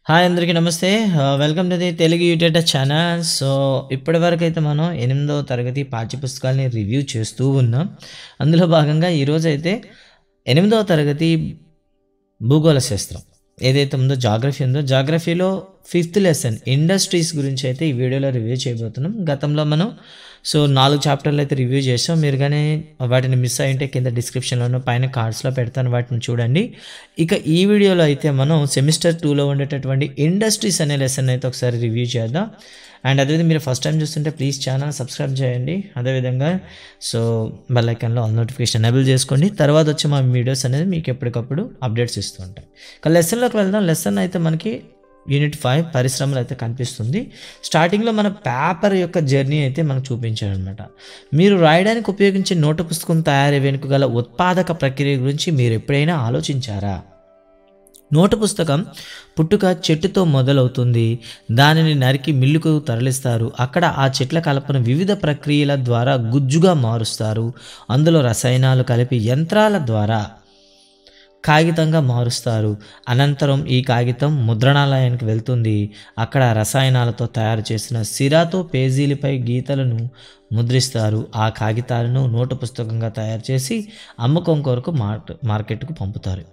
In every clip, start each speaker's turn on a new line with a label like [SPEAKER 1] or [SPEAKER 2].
[SPEAKER 1] Hi అందరికీ నమస్తే. Welcome to the Telugu YouTube channel. So, ఇప్పటివరకైతే మనం 8వ తరగతి పాఠ్యపుస్తకాల్ని రివ్యూ చేస్తూ ఉన్నాం. అందులో భాగంగా ఈరోజైతే 8వ తరగతి భూగోళ శాస్త్రం ఏదైతే ఉందో జాగ్రఫీ ఉందో, జాగ్రఫీలో 5th లెసన్ ఇండస్ట్రీస్ గురించి అయితే ఈ వీడియోలో రివ్యూ చేయబోతున్నాం. గతంలో మనం 4 చాప్టర్లు అయితే రివ్యూ చేసాం. మీరు కానీ వాటిని మిస్ అయ్యింటే కింద డిస్క్రిప్షన్లోనూ పైన కార్డ్స్లో పెడతాను, వాటిని చూడండి. ఇక ఈ వీడియోలో అయితే మనం సెమిస్టర్ 2లో ఉండేటటువంటి ఇండస్ట్రీస్ అనే లెసన్ అయితే ఒకసారి రివ్యూ చేద్దాం. అండ్ అదేవిధంగా మీరు ఫస్ట్ టైం చూస్తుంటే ప్లీజ్ ఛానల్ సబ్స్క్రైబ్ చేయండి. అదేవిధంగా బెల్ ఐకాన్లో ఆల్ నోటిఫికేషన్ ఎనేబుల్ చేసుకోండి. తర్వాత వచ్చి మా వీడియోస్ అనేది మీకు ఎప్పటికప్పుడు అప్డేట్స్ ఇస్తూ ఉంటాయి. ఇక లెసన్లోకి వెళ్దాం. లెసన్ అయితే మనకి యూనిట్ 5 పరిశ్రమలు అయితే కనిపిస్తుంది. స్టార్టింగ్లో మన పేపర్ యొక్క జర్నీ అయితే మనకు చూపించాడు అనమాట. మీరు రాయడానికి ఉపయోగించే నోటు పుస్తకం తయారీ వెనుక గల ఉత్పాదక ప్రక్రియ గురించి మీరు ఎప్పుడైనా ఆలోచించారా? నోటు పుస్తకం పుట్టుక చెట్టుతో మొదలవుతుంది. దానిని నరికి మిల్లుకు తరలిస్తారు. అక్కడ ఆ చెట్ల కలపను వివిధ ప్రక్రియల ద్వారా గుజ్జుగా మారుస్తారు. అందులో రసాయనాలు కలిపి యంత్రాల ద్వారా కాగితంగా మారుస్తారు. అనంతరం ఈ కాగితం ముద్రణాలయానికి వెళ్తుంది. అక్కడ రసాయనాలతో తయారు చేసిన సిరాతో పేజీలపై గీతలను ముద్రిస్తారు. ఆ కాగితాలను నోటు పుస్తకంగా తయారు చేసి అమ్మకం కొరకు మార్కెట్కు పంపుతారు.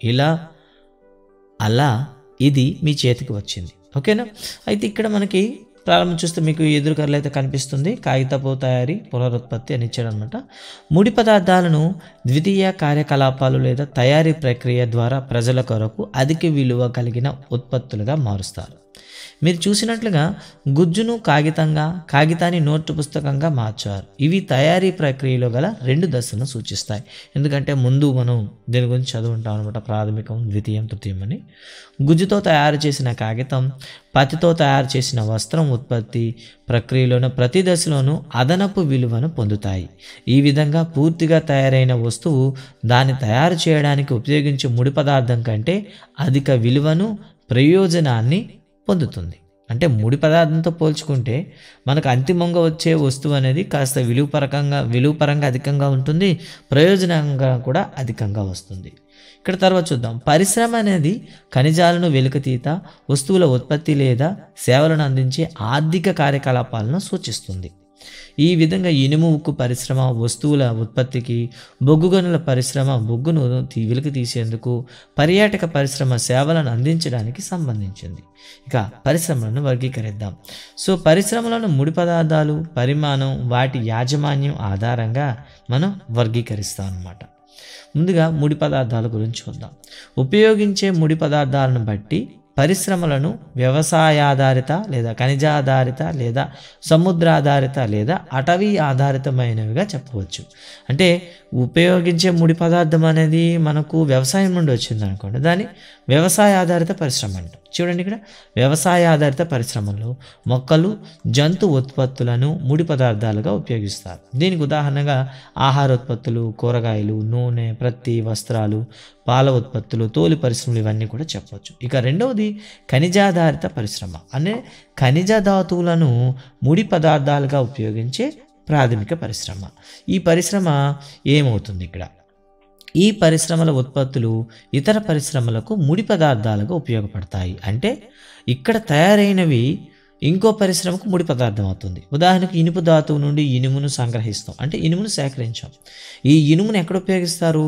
[SPEAKER 1] అలా ఇది మీ చేతికి వచ్చింది. ఓకేనా? అయితే ఇక్కడ మనకి ప్రారంభం చూస్తే మీకు ఎదురుకర్రలు అయితే కనిపిస్తుంది. కాగితపు తయారీ పునరుత్పత్తి అని ఇచ్చాడు అనమాట. ముడి పదార్థాలను ద్వితీయ కార్యకలాపాలు లేదా తయారీ ప్రక్రియ ద్వారా ప్రజల కొరకు అధిక విలువ కలిగిన ఉత్పత్తులుగా మారుస్తారు. మీరు చూసినట్లుగా గుజ్జును కాగితాన్ని నోటు పుస్తకంగా మార్చారు. ఇవి తయారీ ప్రక్రియలో గల 2 దశలను సూచిస్తాయి. ఎందుకంటే ముందు మనం దీని గురించి చదువుంటాం అనమాట, ప్రాథమికం, ద్వితీయం, తృతీయం అని. గుజ్జుతో తయారు చేసిన కాగితం, పత్తితో తయారు చేసిన వస్త్రం ఉత్పత్తి ప్రక్రియలోని ప్రతి దశలోనూ అదనపు విలువను పొందుతాయి. ఈ విధంగా పూర్తిగా తయారైన వస్తువు దాన్ని తయారు చేయడానికి ఉపయోగించే ముడి పదార్థం కంటే అధిక విలువను, ప్రయోజనాన్ని పొందుతుంది. అంటే ముడి పదార్థంతో పోల్చుకుంటే మనకు అంతిమంగా వచ్చే వస్తువు అనేది కాస్త విలువపరంగా అధికంగా ఉంటుంది, ప్రయోజనంగా కూడా అధికంగా వస్తుంది. ఇక్కడ తర్వాత చూద్దాం. పరిశ్రమ అనేది ఖనిజాలను వెలికితీత, వస్తువుల ఉత్పత్తి లేదా సేవలను అందించే ఆర్థిక కార్యకలాపాలను సూచిస్తుంది. ఈ విధంగా ఇనుము ఉక్కు పరిశ్రమ వస్తువుల ఉత్పత్తికి, బొగ్గు గనుల పరిశ్రమ బొగ్గును వెలికి తీసేందుకు, పర్యాటక పరిశ్రమ సేవలను అందించడానికి సంబంధించింది. ఇక పరిశ్రమలను వర్గీకరిద్దాం. పరిశ్రమలను ముడి పదార్థాలు, పరిమాణం, వాటి యాజమాన్యం ఆధారంగా మనం వర్గీకరిస్తాం అన్నమాట. ముందుగా ముడి పదార్థాల గురించి చూద్దాం. ఉపయోగించే ముడి పదార్థాలను బట్టి పరిశ్రమలను వ్యవసాయాధారిత లేదా ఖనిజాధారిత లేదా సముద్రాధారిత లేదా అటవీ ఆధారితమైనవిగా చెప్పవచ్చు. అంటే ఉపయోగించే ముడి పదార్థం అనేది మనకు వ్యవసాయం నుండి వచ్చింది అనుకోండి, దాన్ని వ్యవసాయ ఆధారిత పరిశ్రమ అంటాం. చూడండి, ఇక్కడ వ్యవసాయ ఆధారిత పరిశ్రమల్లో మొక్కలు, జంతు ఉత్పత్తులను ముడి పదార్థాలుగా ఉపయోగిస్తారు. దీనికి ఉదాహరణగా ఆహార ఉత్పత్తులు, కూరగాయలు, నూనె, ప్రత్తి, వస్త్రాలు, పాల ఉత్పత్తులు, తోలు పరిశ్రమలు ఇవన్నీ కూడా చెప్పవచ్చు. ఇక రెండవది ఖనిజాధారిత పరిశ్రమ. అనే ఖనిజ ధాతువులను ముడి పదార్థాలుగా ఉపయోగించే ప్రాథమిక పరిశ్రమ. ఈ పరిశ్రమ ఏమవుతుంది ఇక్కడ? ఈ పరిశ్రమల ఉత్పత్తులు ఇతర పరిశ్రమలకు ముడి పదార్థాలుగా ఉపయోగపడతాయి. అంటే ఇక్కడ తయారైనవి ఇంకో పరిశ్రమకు ముడి పదార్థం అవుతుంది. ఉదాహరణకు ఇనుపు ధాతువు నుండి ఇనుమును సంగ్రహిస్తాం, అంటే ఇనుమును సేకరించాం. ఈ ఇనుమును ఎక్కడ ఉపయోగిస్తారు?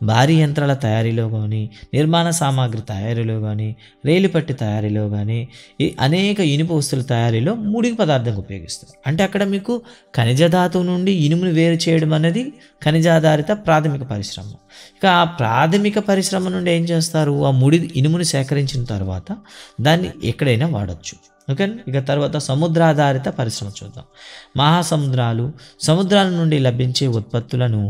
[SPEAKER 1] భారీ యంత్రాల తయారీలో కానీ, నిర్మాణ సామాగ్రి తయారీలో కానీ, రైలు పట్టి తయారీలో కానీ, ఈ అనేక ఇనుప వస్తువుల తయారీలో ముడి పదార్థంగా ఉపయోగిస్తారు. అంటే అక్కడ మీకు ఖనిజ ధాతువు నుండి ఇనుమును వేరు చేయడం అనేది ఖనిజాధారిత ప్రాథమిక పరిశ్రమ. ఇక ఆ ప్రాథమిక పరిశ్రమ నుండి ఏం చేస్తారు? ఆ ఇనుమును సేకరించిన తర్వాత దాన్ని ఎక్కడైనా వాడచ్చు. ఓకే. ఇక తర్వాత సముద్రాధారిత పరిశ్రమ చూద్దాం. సముద్రాల నుండి లభించే ఉత్పత్తులను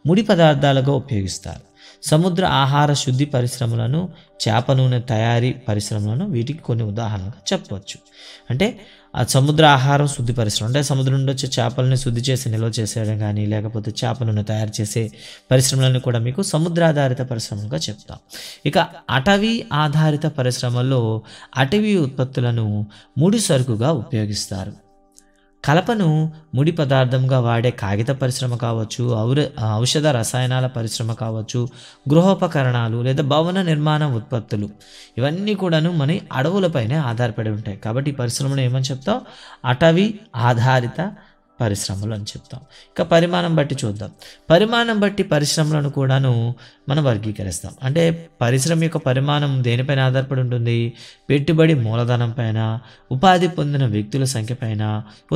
[SPEAKER 1] ముడి పదార్థాలుగా ఉపయోగిస్తారు. సముద్ర ఆహార శుద్ధి పరిశ్రమలను, చేప నూనె తయారీ పరిశ్రమలను వీటికి కొన్ని ఉదాహరణగా చెప్పవచ్చు. అంటే ఆ సముద్ర ఆహారం శుద్ధి పరిశ్రమ అంటే సముద్రం నుండి వచ్చే చేపలను శుద్ధి చేసి నిల్వ చేసేయడం కానీ, లేకపోతే చేప నూనె తయారు చేసే పరిశ్రమలను కూడా మీకు సముద్రాధారిత పరిశ్రమలుగా చెప్తాం. ఇక అటవీ ఆధారిత పరిశ్రమల్లో అటవీ ఉత్పత్తులను ముడి సరుకుగా ఉపయోగిస్తారు. కలపను ముడి పదార్థంగా వాడే కాగిత పరిశ్రమ కావచ్చు, ఔషధ రసాయనాల పరిశ్రమ కావచ్చు, గృహోపకరణాలు లేదా భవన నిర్మాణ ఉత్పత్తులు ఇవన్నీ కూడాను మన అడవులపైనే ఆధారపడి ఉంటాయి. కాబట్టి ఈ పరిశ్రమను ఏమని చెప్తాం? అటవీ ఆధారిత పరిశ్రమలు అని చెప్తాం. ఇక పరిమాణం బట్టి చూద్దాం. పరిమాణం బట్టి పరిశ్రమలను కూడాను మనం వర్గీకరిస్తాం. అంటే పరిశ్రమ యొక్క పరిమాణం దేనిపైన ఆధారపడి ఉంటుంది? పెట్టుబడి మూలధనం పైన, ఉపాధి పొందిన వ్యక్తుల సంఖ్య పైన,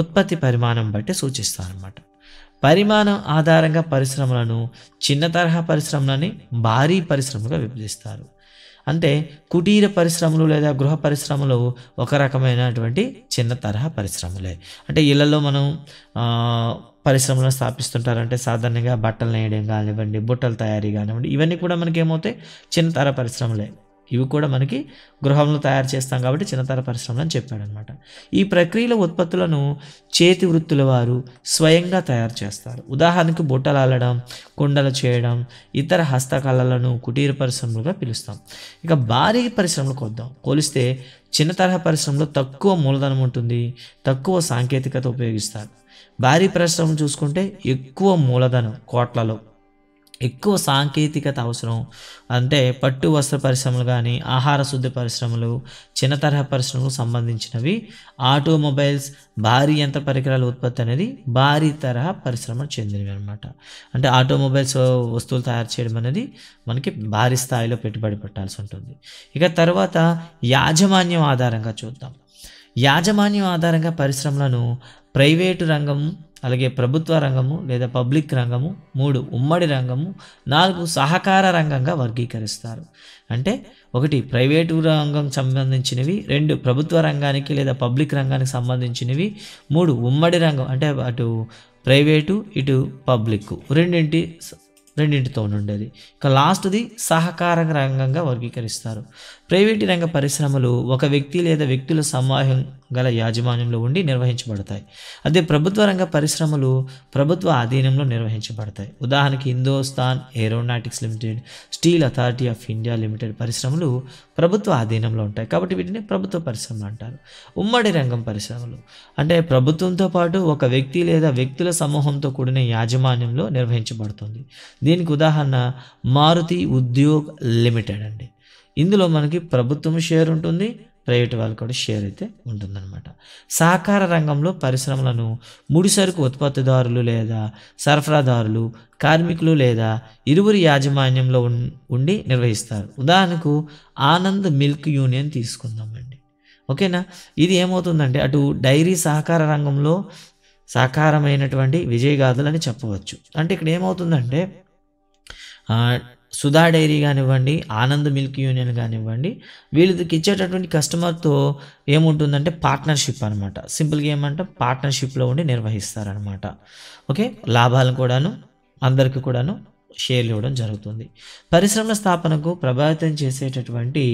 [SPEAKER 1] ఉత్పత్తి పరిమాణం బట్టి సూచిస్తాం అన్నమాట. పరిమాణం ఆధారంగా పరిశ్రమలను చిన్న తరహా పరిశ్రమలని భారీ పరిశ్రమలుగా విభజిస్తారు. అంటే కుటీర పరిశ్రమలు లేదా గృహ పరిశ్రమలు ఒక రకమైనటువంటి చిన్న తరహా పరిశ్రమలే. అంటే ఇళ్లలో మనం పరిశ్రమలను స్థాపిస్తుంటారంటే సాధారణంగా బట్టలు నేయడం కానివ్వండి, బుట్టల తయారీ కానివ్వండి, ఇవన్నీ కూడా మనకి ఏమవుతాయి? చిన్న తరహా పరిశ్రమలే. ఇవి కూడా మనకి గృహంలో తయారు చేస్తాం కాబట్టి చిన్నతర పరిశ్రమలు అని చెప్పాడనమాట. ఈ ప్రక్రియల ఉత్పత్తులను చేతి వృత్తుల వారు స్వయంగా తయారు చేస్తారు. ఉదాహరణకు బుట్టలు అల్లడం, కుండలు చేయడం, ఇతర హస్తకళలను కుటీర పరిశ్రమలుగా పిలుస్తాం. ఇక భారీ పరిశ్రమలకు వద్దాం. పోలిస్తే చిన్న తరహా పరిశ్రమలో తక్కువ మూలధనం ఉంటుంది, తక్కువ సాంకేతికత ఉపయోగిస్తారు. భారీ పరిశ్రమలు చూసుకుంటే ఎక్కువ మూలధనం కోట్లలో, ఎక్కువ సాంకేతికత అవసరం. అంటే పట్టు వస్త్ర పరిశ్రమలు కానీ, ఆహార శుద్ధి పరిశ్రమలు, చిన్న తరహా పరిశ్రమలకు సంబంధించినవి. ఆటోమొబైల్స్, భారీ యంత్ర పరికరాల ఉత్పత్తి అనేది భారీ తరహా పరిశ్రమకు చెందినవి అనమాట. అంటే ఆటోమొబైల్స్ వస్తువులు తయారు చేయడం అనేది మనకి భారీ స్థాయిలో పెట్టుబడి పెట్టాల్సి ఉంటుంది. ఇక తర్వాత యాజమాన్యం ఆధారంగా చూద్దాం. యాజమాన్యం ఆధారంగా పరిశ్రమలను ప్రైవేటు రంగము, అలాగే ప్రభుత్వ రంగము లేదా పబ్లిక్ రంగము, 3 ఉమ్మడి రంగము, 4 సహకార రంగంగా వర్గీకరిస్తారు. అంటే 1 ప్రైవేటు రంగం సంబంధించినవి, 2 ప్రభుత్వ రంగానికి లేదా పబ్లిక్ రంగానికి సంబంధించినవి, 3 ఉమ్మడి రంగం అంటే అటు ప్రైవేటు ఇటు పబ్లిక్ రెండింటితో ఉండేది. ఇక లాస్ట్ది సహకార రంగంగా వర్గీకరిస్తారు. ప్రైవేటు రంగ పరిశ్రమలు ఒక వ్యక్తి లేదా వ్యక్తుల సమాహం గల యాజమాన్యంలో ఉండి నిర్వహించబడతాయి. అదే ప్రభుత్వ రంగ పరిశ్రమలు ప్రభుత్వ ఆధీనంలో నిర్వహించబడతాయి. ఉదాహరణకి Hindustan aeronautics limited, steel authority of India limited పరిశ్రమలు ప్రభుత్వ ఆధీనంలో ఉంటాయి కాబట్టి వీటిని ప్రభుత్వ పరిశ్రమలు అంటారు. ఉమ్మడి రంగం పరిశ్రమలు అంటే ప్రభుత్వంతో పాటు ఒక వ్యక్తి లేదా వ్యక్తుల సమూహంతో కూడిన యాజమాన్యంలో నిర్వహించబడుతుంది. దీనికి ఉదాహరణ మారుతి ఉద్యోగ్ లిమిటెడ్ అండి. ఇందులో మనకి ప్రభుత్వం షేర్ ఉంటుంది, ప్రైవేట్ వాళ్ళు కూడా షేర్ అయితే ఉంటుందన్నమాట. సహకార రంగంలో పరిశ్రమలను ముడిసరుకు ఉత్పత్తిదారులు లేదా సరఫరాదారులు, కార్మికులు లేదా ఇరువురి యాజమాన్యంలో ఉండి నిర్వహిస్తారు. ఉదాహరణకు ఆనంద్ మిల్క్ యూనియన్ తీసుకుందామండి. ఓకేనా? ఇది ఏమవుతుందంటే అటు డైరీ సహకార రంగంలో సహకారమైనటువంటి విజయగాథలు అని చెప్పవచ్చు. అంటే ఇక్కడ ఏమవుతుందంటే సుధా డైరీ కానివ్వండి, ఆనంద్ మిల్క్ యూనియన్ కానివ్వండి, వీళ్ళకి ఇచ్చేటటువంటి కస్టమర్తో ఏముంటుందంటే పార్ట్నర్షిప్ అనమాట. సింపుల్గా ఏమంటే పార్ట్నర్షిప్లో ఉండి నిర్వహిస్తారనమాట. ఓకే, లాభాలను కూడాను అందరికీ కూడాను షేర్లు ఇవ్వడం జరుగుతుంది. పరిశ్రమల స్థాపనకు ప్రభావితం చేసేటటువంటి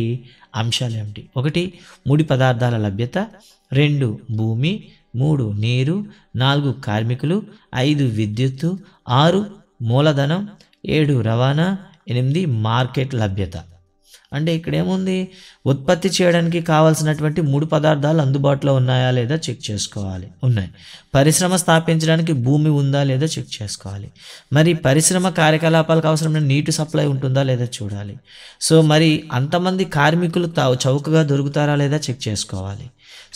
[SPEAKER 1] అంశాలు ఏమిటి? 1 ముడి పదార్థాల లభ్యత, 2 భూమి, 3 నీరు, 4 కార్మికులు, 5 విద్యుత్తు, 6 మూలధనం, 7 రవాణా, 8 మార్కెట్ లభ్యత. అంటే ఇక్కడ ఏముంది? ఉత్పత్తి చేయడానికి కావాల్సినటువంటి ముడి పదార్థాలు అందుబాటులో ఉన్నాయా లేదా చెక్ చేసుకోవాలి. ఉన్నాయి. పరిశ్రమ స్థాపించడానికి భూమి ఉందా లేదా చెక్ చేసుకోవాలి. మరి పరిశ్రమ కార్యకలాపాలకు అవసరమైన నీటి సప్లై ఉంటుందా లేదా చూడాలి. సో మరి అంతమంది కార్మికులు చౌకగా దొరుకుతారా లేదా చెక్ చేసుకోవాలి.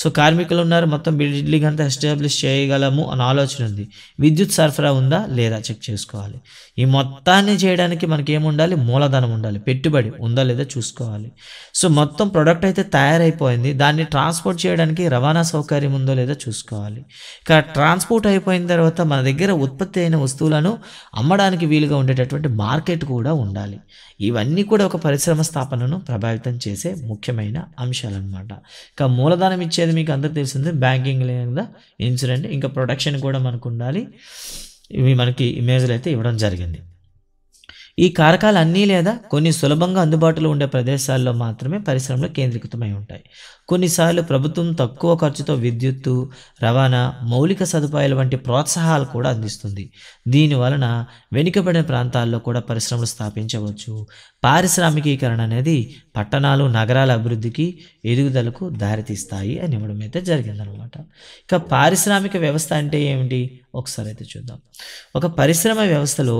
[SPEAKER 1] సో కార్మికులు ఉన్నారు, మొత్తం బిల్డింగ్ అంతా ఎస్టాబ్లిష్ చేయగలము అని ఆలోచన ఉంది. విద్యుత్ సరఫరా ఉందా లేదా చెక్ చేసుకోవాలి. ఈ మొత్తాన్ని చేయడానికి మనకి ఏముండాలి? మూలధనం ఉండాలి, పెట్టుబడి ఉందా లేదా చూసుకోవాలి. సో మొత్తం ప్రొడక్ట్ అయితే తయారైపోయింది, దాన్ని ట్రాన్స్పోర్ట్ చేయడానికి రవాణా సౌకర్యం ఉందో లేదో చూసుకోవాలి. ఇక ట్రాన్స్పోర్ట్ అయిపోయిన తర్వాత మన దగ్గర ఉత్పత్తి అయిన వస్తువులను అమ్మడానికి వీలుగా ఉండేటటువంటి మార్కెట్ కూడా ఉండాలి. ఇవన్నీ కూడా ఒక పరిశ్రమ స్థాపనను ప్రభావితం చేసే ముఖ్యమైన అంశాలు అనమాట. ఇక మూలధనం ఇచ్చేది మీకు అందరికీ తెలిసింది, బ్యాంకింగ్ లేదా ఇన్సూరెన్స్, ఇంకా ప్రొడక్షన్ కూడా మనకు ఉండాలి. ఇవి మనకి ఇమేజ్లు అయితే ఇవ్వడం జరిగింది. ఈ కారకాలు అన్నీ లేదా కొన్ని సులభంగా అందుబాటులో ఉండే ప్రదేశాల్లో మాత్రమే పరిశ్రమలు కేంద్రీకృతమై ఉంటాయి. కొన్నిసార్లు ప్రభుత్వం తక్కువ ఖర్చుతో విద్యుత్తు, రవాణా, మౌలిక సదుపాయాల వంటి ప్రోత్సాహాలు కూడా అందిస్తుంది. దీనివలన వెనుకబడిన ప్రాంతాల్లో కూడా పరిశ్రమలు స్థాపించవచ్చు. పారిశ్రామికీకరణ అనేది పట్టణాలు నగరాల అభివృద్ధికి ఎదుగుదలకు దారితీస్తాయి అని ఇవ్వడం అయితే జరిగిందనమాట. ఇక పారిశ్రామిక వ్యవస్థ అంటే ఏమిటి ఒకసారి అయితే చూద్దాం. ఒక పరిశ్రమ వ్యవస్థలో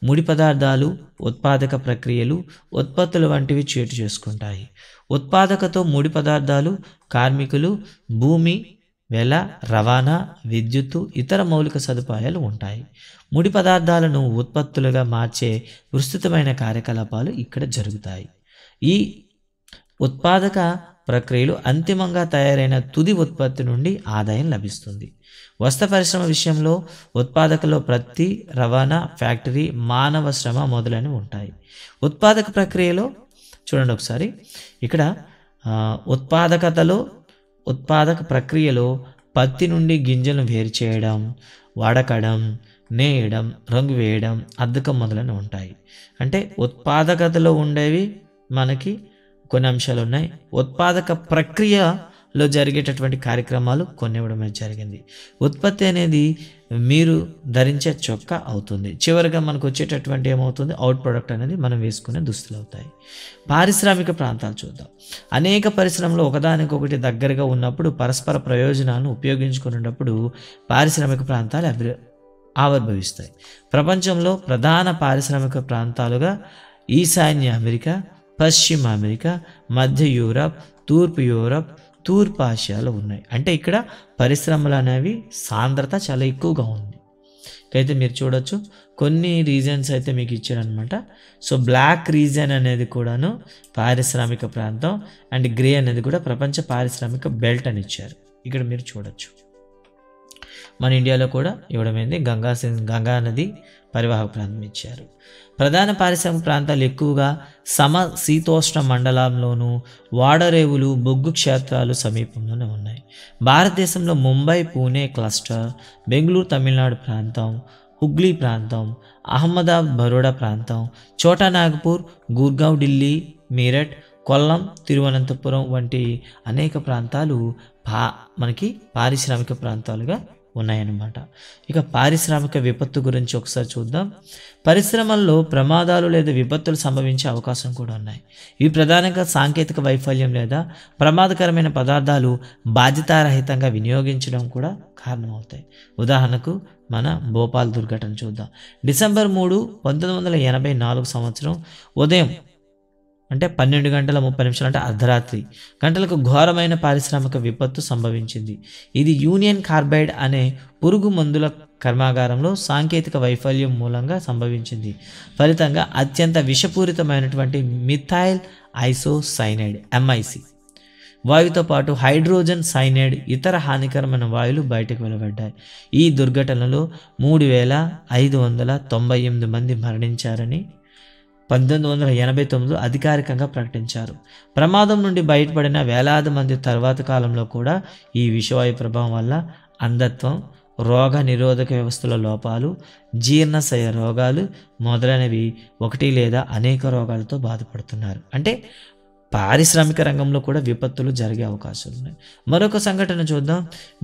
[SPEAKER 1] ముడి పదార్థాలు, ఉత్పాదక ప్రక్రియలు, ఉత్పత్తులు వంటివి చోటు చేసుకుంటాయి. ఉత్పాదకతో ముడి పదార్థాలు, కార్మికులు, భూమి, వెల, రవాణా, విద్యుత్తు, ఇతర మౌలిక సదుపాయాలు ఉంటాయి. ముడి పదార్థాలను ఉత్పత్తులుగా మార్చే విస్తృతమైన కార్యకలాపాలు ఇక్కడ జరుగుతాయి. ఈ ఉత్పాదక ప్రక్రియలు అంతిమంగా తయారైన తుది ఉత్పత్తి నుండి ఆదాయం లభిస్తుంది. వస్త్ర పరిశ్రమ విషయంలో ఉత్పాదకలో ప్రతి, రవాణా, ఫ్యాక్టరీ, మానవ శ్రమ మొదలైనవి ఉంటాయి. ఉత్పాదక ప్రక్రియలో చూడండి ఒకసారి ఇక్కడ ఉత్పాదక ప్రక్రియలో పత్తి నుండి గింజలను వేరు చేయడం, వడకడం, నేయడం, రంగు వేయడం, అద్దకం మొదలైనవి ఉంటాయి. అంటే ఉత్పాదకతలో ఉండేవి మనకి కొన్ని అంశాలు ఉన్నాయి. ఉత్పాదక ప్రక్రియలో జరిగేటటువంటి కార్యక్రమాలు కొన్ని ఇవ్వడం జరిగింది. ఉత్పత్తి అనేది మీరు ధరించే చొక్కా అవుతుంది. చివరిగా మనకు వచ్చేటటువంటి ఏమవుతుంది, అవుట్ ప్రొడక్ట్ అనేది మనం వేసుకునే దుస్తులు అవుతాయి. పారిశ్రామిక ప్రాంతాలు చూద్దాం. అనేక పరిశ్రమలు ఒకదానికొకటి దగ్గరగా ఉన్నప్పుడు పరస్పర ప్రయోజనాలను ఉపయోగించుకునేటప్పుడు పారిశ్రామిక ప్రాంతాలు ఆవిర్భవిస్తాయి. ప్రపంచంలో ప్రధాన పారిశ్రామిక ప్రాంతాలుగా ఈశాన్య అమెరికా, పశ్చిమ అమెరికా, మధ్య యూరప్, తూర్పు యూరప్, తూర్పు ఆసియాలో ఉన్నాయి. అంటే ఇక్కడ పరిశ్రమలు అనేవి సాంద్రత చాలా ఎక్కువగా ఉంది. అయితే మీరు చూడొచ్చు కొన్ని రీజన్స్ అయితే మీకు ఇచ్చారనమాట. సో బ్లాక్ రీజన్ అనేది కూడాను పారిశ్రామిక ప్రాంతం, అండ్ గ్రే అనేది కూడా ప్రపంచ పారిశ్రామిక బెల్ట్ అని ఇచ్చారు. ఇక్కడ మీరు చూడొచ్చు. మన ఇండియాలో కూడా ఇవ్వడమైంది గంగా నది పరివాహక ప్రాంతం ఇచ్చారు. ప్రధాన పారిశ్రామిక ప్రాంతాలు ఎక్కువగా శీతోష్ణ మండలంలోనూ, వాడరేవులు, బొగ్గు క్షేత్రాలు సమీపంలోనే ఉన్నాయి. భారతదేశంలో ముంబై, పూణే క్లస్టర్, బెంగళూరు తమిళనాడు ప్రాంతం, హుగ్లీ ప్రాంతం, అహ్మదాబాద్ బరోడా ప్రాంతం, చోటా నాగపూర్, గుర్గావ్, ఢిల్లీ, మీరట్, కొల్లం, తిరువనంతపురం వంటి అనేక ప్రాంతాలు మనకి పారిశ్రామిక ప్రాంతాలుగా ఉన్నాయన్నమాట. ఇక పారిశ్రామిక విపత్తు గురించి ఒకసారి చూద్దాం. పరిశ్రమల్లో ప్రమాదాలు లేదా విపత్తులు సంభవించే అవకాశం కూడా ఉన్నాయి. ఇవి ప్రధానంగా సాంకేతిక వైఫల్యం లేదా ప్రమాదకరమైన పదార్థాలు బాధ్యతారహితంగా వినియోగించడం కూడా కారణమవుతాయి. ఉదాహరణకు మన భోపాల్ దుర్ఘటన చూద్దాం. డిసెంబర్ 3, 1984 సంవత్సరం ఉదయం అంటే 12:30 అంటే అర్ధరాత్రి గంటలకు ఘోరమైన పారిశ్రామిక విపత్తు సంభవించింది. ఇది యూనియన్ కార్బైడ్ అనే పురుగు మందుల కర్మాగారంలో సాంకేతిక వైఫల్యం మూలంగా సంభవించింది. ఫలితంగా అత్యంత విషపూరితమైనటువంటి మిథైల్ ఐసోసైనైడ్ MIC వాయువుతో పాటు హైడ్రోజన్ సైనైడ్, ఇతర హానికరమైన వాయువులు బయటకు వెలువడ్డాయి. ఈ దుర్ఘటనలో 3,598 మంది మరణించారని 1989 అధికారికంగా ప్రకటించారు. ప్రమాదం నుండి బయటపడిన వేలాది మంది తర్వాత కాలంలో కూడా ఈ విషవాయు ప్రభావం వల్ల అంధత్వం, రోగ నిరోధక వ్యవస్థల లోపాలు, జీర్ణశయ రోగాలు మొదలైనవి ఒకటి లేదా అనేక రోగాలతో బాధపడుతున్నారు. అంటే పారిశ్రామిక రంగంలో కూడా విపత్తులు జరిగే అవకాశాలు ఉన్నాయి. మరొక సంఘటన చూద్దాం.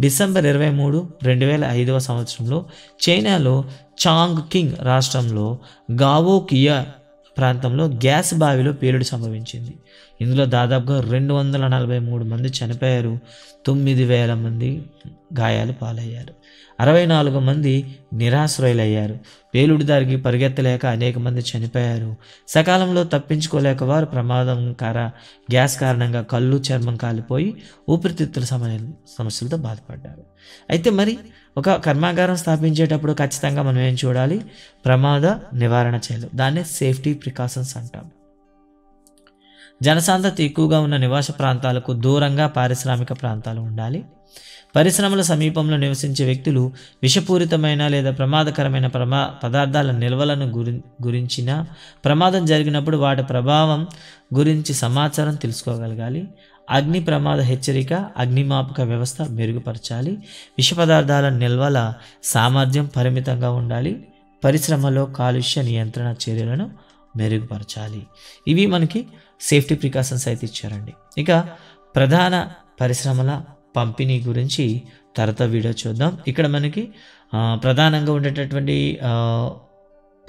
[SPEAKER 1] డిసెంబర్ 23, 2005 సంవత్సరంలో చైనాలో చాంగ్ కింగ్ రాష్ట్రంలో గావోకియా ప్రాంతంలో గ్యాస్ బావిలో పేలుడు సంభవించింది. ఇందులో దాదాపుగా 243 మంది చనిపోయారు. 9,000 మంది గాయాలు పాలయ్యారు. 64 మంది నిరాశ్రయులయ్యారు. పేలుడు దారికి పరిగెత్తలేక అనేక మంది చనిపోయారు. సకాలంలో తప్పించుకోలేక వారు గ్యాస్ కారణంగా కళ్ళు, చర్మం కాలిపోయి ఊపిరితిత్తుల సమస్యలతో బాధపడ్డారు. అయితే మరి ఒక కర్మాగారం స్థాపించేటప్పుడు ఖచ్చితంగా మనం ఏం చూడాలి, ప్రమాద నివారణ చేయాలి. దాన్నే సేఫ్టీ ప్రికాషన్స్ అంటాం. జనసాంద్రత ఎక్కువగా ఉన్న నివాస ప్రాంతాలకు దూరంగా పారిశ్రామిక ప్రాంతాలు ఉండాలి. పరిశ్రమల సమీపంలో నివసించే వ్యక్తులు విషపూరితమైన లేదా ప్రమాదకరమైన పదార్థాల నిల్వలను గురించిన ప్రమాదం జరిగినప్పుడు వాటి ప్రభావం గురించి సమాచారం తెలుసుకోగలగాలి. అగ్ని ప్రమాద హెచ్చరిక, అగ్నిమాపక వ్యవస్థ మెరుగుపరచాలి. విష పదార్థాల నిల్వల సామర్థ్యం పరిమితంగా ఉండాలి. పరిశ్రమలో కాలుష్య నియంత్రణ చర్యలను మెరుగుపరచాలి. ఇవి మనకి సేఫ్టీ ప్రికాషన్స్ అయితే ఇచ్చారండి. ఇక ప్రధాన పరిశ్రమల పంపిణీ గురించి తర్వాత వీడియో చూద్దాం. ఇక్కడ మనకి ప్రధానంగా ఉండేటటువంటి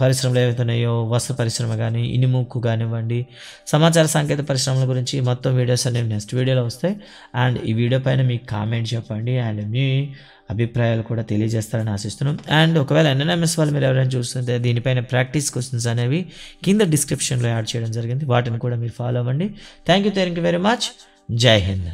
[SPEAKER 1] పరిశ్రమలు ఏవైతే ఉన్నాయో వస్త్ర పరిశ్రమ కానీ, ఇనుముకు కానివ్వండి, సమాచార సాంకేతిక పరిశ్రమల గురించి మొత్తం వీడియోస్ అనేవి నెక్స్ట్ వీడియోలో వస్తాయి. అండ్ ఈ వీడియో పైన మీ కామెంట్ చెప్పండి అండ్ మీ అభిప్రాయాలు కూడా తెలియజేస్తారని ఆశిస్తున్నాం. అండ్ ఒకవేళ ఎన్ఎన్ఎంఎస్ వాళ్ళు మీరు ఎవరైనా చూస్తుంటే దీనిపైన ప్రాక్టీస్ క్వశ్చన్స్ అనేవి కింద డిస్క్రిప్షన్లో యాడ్ చేయడం జరిగింది. వాటిని కూడా మీరు ఫాలో అవ్వండి. Thank you very much. జై హింద్.